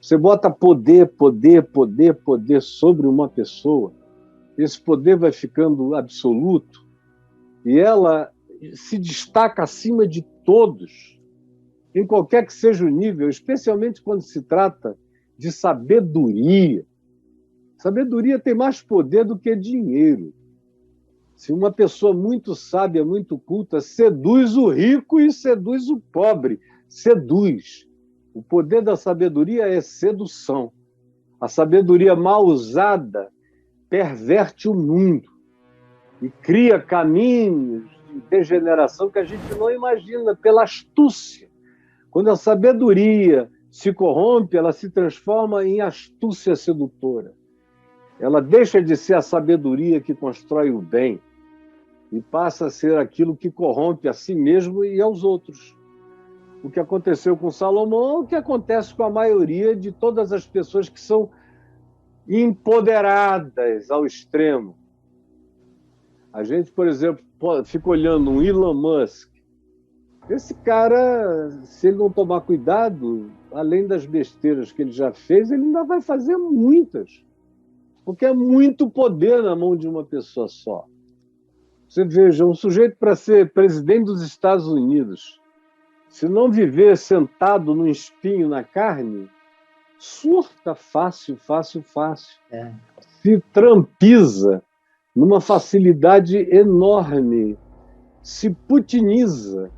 Você bota poder, poder, poder, poder sobre uma pessoa, esse poder vai ficando absoluto e ela se destaca acima de todos, em qualquer que seja o nível, especialmente quando se trata de sabedoria. Sabedoria tem mais poder do que dinheiro. Se uma pessoa muito sábia, muito culta, seduz o rico e seduz o pobre, seduz. O poder da sabedoria é sedução. A sabedoria mal usada perverte o mundo e cria caminhos de degeneração que a gente não imagina pela astúcia. Quando a sabedoria se corrompe, ela se transforma em astúcia sedutora. Ela deixa de ser a sabedoria que constrói o bem e passa a ser aquilo que corrompe a si mesmo e aos outros. O que aconteceu com Salomão é o que acontece com a maioria de todas as pessoas que são empoderadas ao extremo. A gente, por exemplo, fica olhando um Elon Musk. Esse cara, se ele não tomar cuidado, além das besteiras que ele já fez, ele ainda vai fazer muitas. Porque é muito poder na mão de uma pessoa só. Você veja, um sujeito para ser presidente dos Estados Unidos, se não viver sentado num espinho na carne, surta fácil, fácil, fácil. Se trampiza numa facilidade enorme, se putiniza.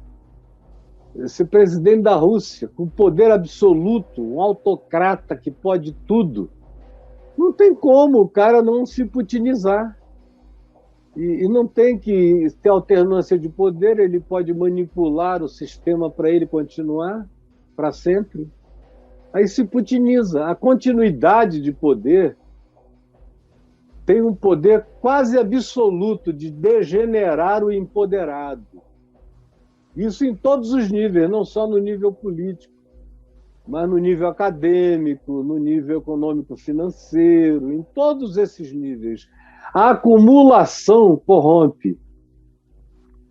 Esse presidente da Rússia, com poder absoluto, um autocrata que pode tudo, não tem como o cara não se putinizar. E não tem que ter alternância de poder, ele pode manipular o sistema para ele continuar para sempre. Aí se putiniza. A continuidade de poder tem um poder quase absoluto de degenerar o empoderado. Isso em todos os níveis, não só no nível político, mas no nível acadêmico, no nível econômico-financeiro, em todos esses níveis. A acumulação corrompe,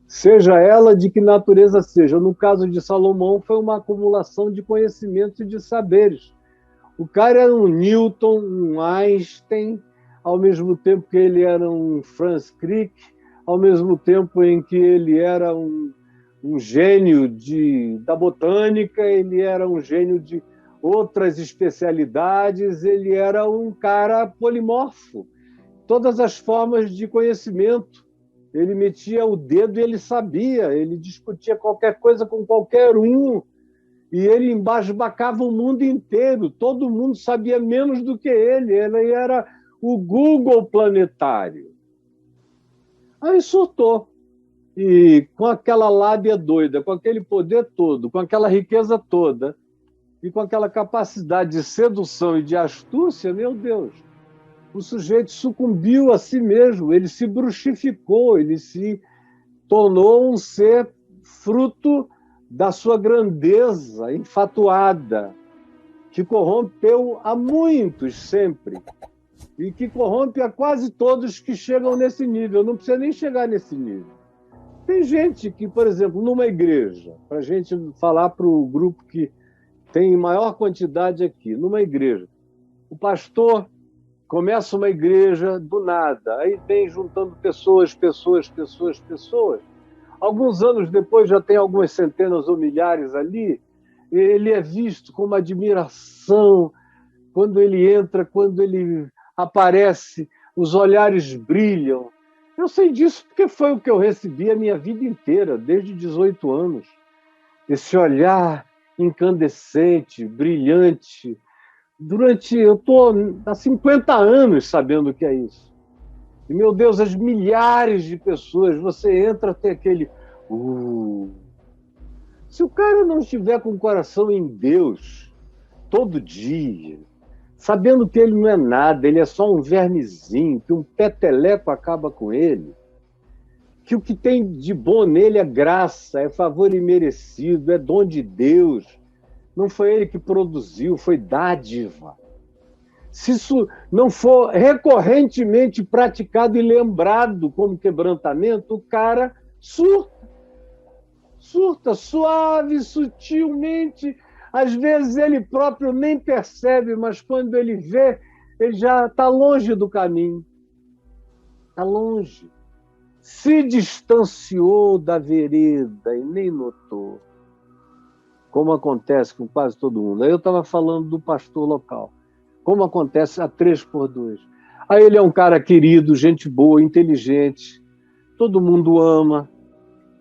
seja ela de que natureza seja. No caso de Salomão, foi uma acumulação de conhecimentos e de saberes. O cara era um Newton, um Einstein, ao mesmo tempo que ele era um Franz Crick, ao mesmo tempo em que ele era um gênio da botânica, ele era um gênio de outras especialidades, ele era um cara polimorfo. Todas as formas de conhecimento. Ele metia o dedo e ele sabia, ele discutia qualquer coisa com qualquer um, e ele embasbacava o mundo inteiro. Todo mundo sabia menos do que ele era o Google planetário. Aí surtou. E com aquela lábia doida, com aquele poder todo, com aquela riqueza toda, e com aquela capacidade de sedução e de astúcia, meu Deus, o sujeito sucumbiu a si mesmo, ele se bruxificou, ele se tornou um ser fruto da sua grandeza enfatuada, que corrompeu a muitos sempre, e que corrompe a quase todos que chegam nesse nível. Não precisa nem chegar nesse nível. Tem gente que, por exemplo, numa igreja, para a gente falar para o grupo que tem maior quantidade aqui, numa igreja, o pastor começa uma igreja do nada, aí vem juntando pessoas. Alguns anos depois já tem algumas centenas ou milhares ali, ele é visto com uma admiração. Quando ele entra, quando ele aparece, os olhares brilham. Eu sei disso porque foi o que eu recebi a minha vida inteira, desde 18 anos. Esse olhar incandescente, brilhante. Eu estou há 50 anos sabendo o que é isso. E, meu Deus, as milhares de pessoas, você entra, tem aquele... Se o cara não estiver com o coração em Deus, todo dia, sabendo que ele não é nada, ele é só um vermezinho, que um peteleco acaba com ele, que o que tem de bom nele é graça, é favor imerecido, é dom de Deus, não foi ele que produziu, foi dádiva. Se isso não for recorrentemente praticado e lembrado como quebrantamento, o cara surta suave, sutilmente, Às vezes ele próprio nem percebe, mas quando ele vê, ele já está longe do caminho. Está longe. Se distanciou da vereda e nem notou. Como acontece com quase todo mundo. Aí eu estava falando do pastor local. Como acontece a 3x2. Aí ele é um cara querido, gente boa, inteligente, todo mundo ama,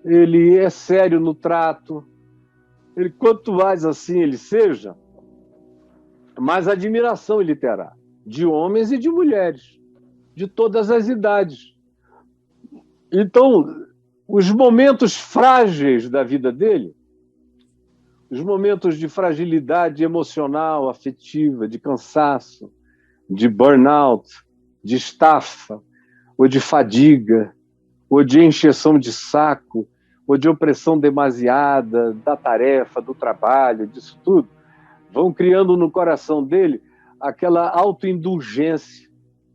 ele é sério no trato. Ele, quanto mais assim ele seja, mais admiração ele terá, de homens e de mulheres, de todas as idades. Então, os momentos frágeis da vida dele, os momentos de fragilidade emocional, afetiva, de cansaço, de burnout, de estafa, ou de fadiga, ou de encheção de saco, ou de opressão demasiada da tarefa, do trabalho, disso tudo, vão criando no coração dele aquela autoindulgência.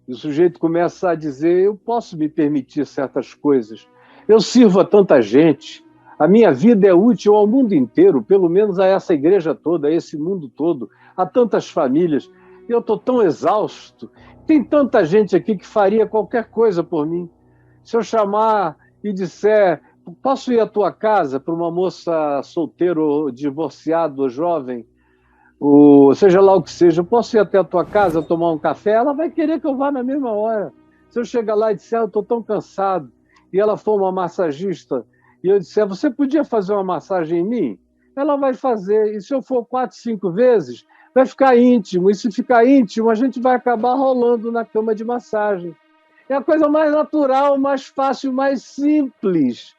E o sujeito começa a dizer, eu posso me permitir certas coisas, eu sirvo a tanta gente, a minha vida é útil ao mundo inteiro, pelo menos a essa igreja toda, a esse mundo todo, a tantas famílias, e eu estou tão exausto, tem tanta gente aqui que faria qualquer coisa por mim. Se eu chamar e disser, posso ir à tua casa para uma moça solteira ou divorciada ou jovem, ou seja lá o que seja, eu posso ir até a tua casa tomar um café? Ela vai querer que eu vá na mesma hora. Se eu chegar lá e disser, eu estou tão cansado, e ela for uma massagista, e eu disser, você podia fazer uma massagem em mim? Ela vai fazer, e se eu for 4, 5 vezes, vai ficar íntimo, e se ficar íntimo, a gente vai acabar rolando na cama de massagem. É a coisa mais natural, mais fácil, mais simples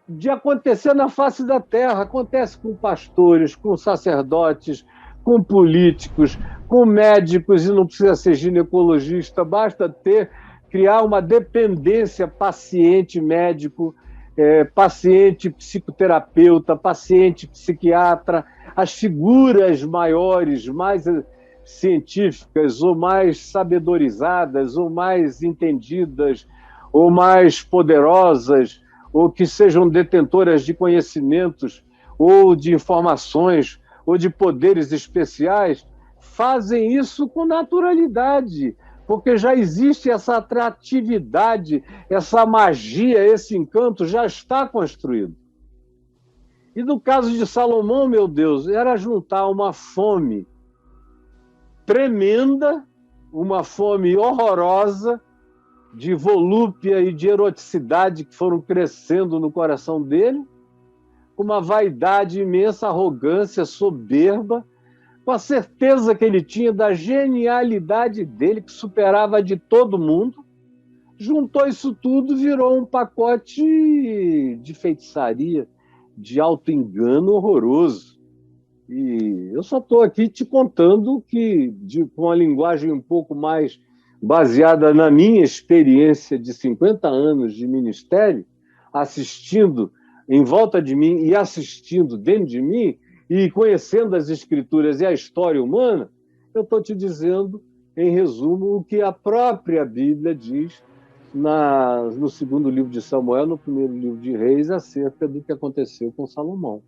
de acontecer na face da terra. Acontece com pastores, com sacerdotes, com políticos, com médicos, e não precisa ser ginecologista, basta criar uma dependência paciente-médico, paciente psicoterapeuta, paciente psiquiatra, as figuras maiores, mais científicas, ou mais sabedorizadas, ou mais entendidas, ou mais poderosas, ou que sejam detentoras de conhecimentos, ou de informações, ou de poderes especiais, fazem isso com naturalidade, porque já existe essa atratividade, essa magia, esse encanto já está construído. E no caso de Salomão, meu Deus, era juntar uma fome tremenda, uma fome horrorosa, de volúpia e de eroticidade que foram crescendo no coração dele, uma vaidade imensa, arrogância, soberba, com a certeza que ele tinha da genialidade dele, que superava a de todo mundo, juntou isso tudo, virou um pacote de feitiçaria, de auto-engano horroroso. E eu só estou aqui te contando que, com a linguagem um pouco mais baseada na minha experiência de 50 anos de ministério, assistindo em volta de mim e assistindo dentro de mim, e conhecendo as Escrituras e a história humana, eu estou te dizendo, em resumo, o que a própria Bíblia diz no segundo livro de Samuel, no primeiro livro de Reis, acerca do que aconteceu com Salomão.